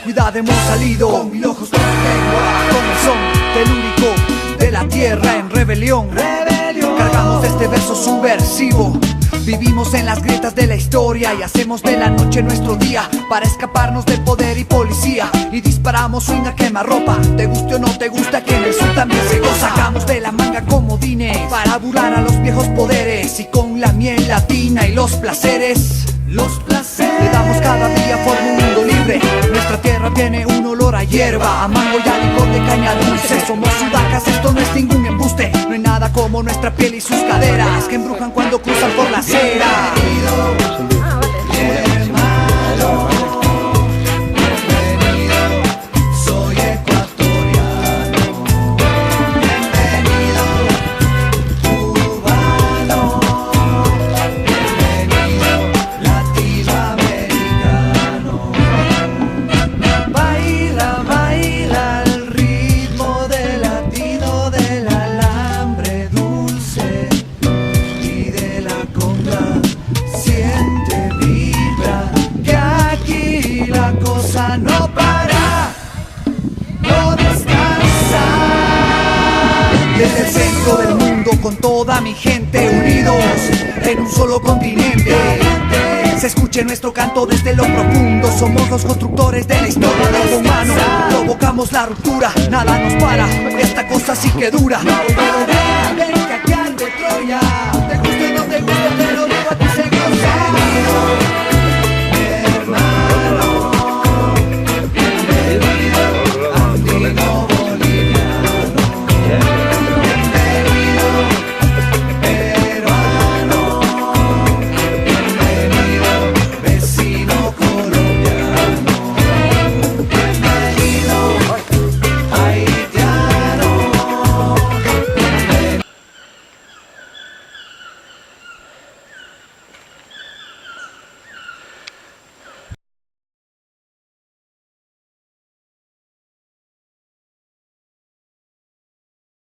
ciudad hemos salido con mil ojos por lengua, con el son telúrico de la tierra en rebelión. Cargamos este verso subversivo. Vivimos en las grietas de la historia y hacemos de la noche nuestro día para escaparnos de poder y policía. Y disparamos swing a quemarropa, te guste o no te gusta, que en el sur también se goza. Sacamos de la manga comodines para burlar a los viejos poderes, y con la miel latina y los placeres le damos cada día por un mundo libre. Nuestra tierra tiene un olor a hierba, a mango y a licor de caña dulce. Somos sudacas, esto no es ningún embuste. No hay nada como nuestra piel y sus caderas que embrujan cuando cruzan por la acera. No para, no descansa. Desde el centro del mundo con toda mi gente, unidos en un solo continente, se escuche nuestro canto desde lo profundo. Somos los constructores de la historia del humano. Provocamos la ruptura, nada nos para. Esta cosa sí que dura. No para, ven que aquí ande Troya.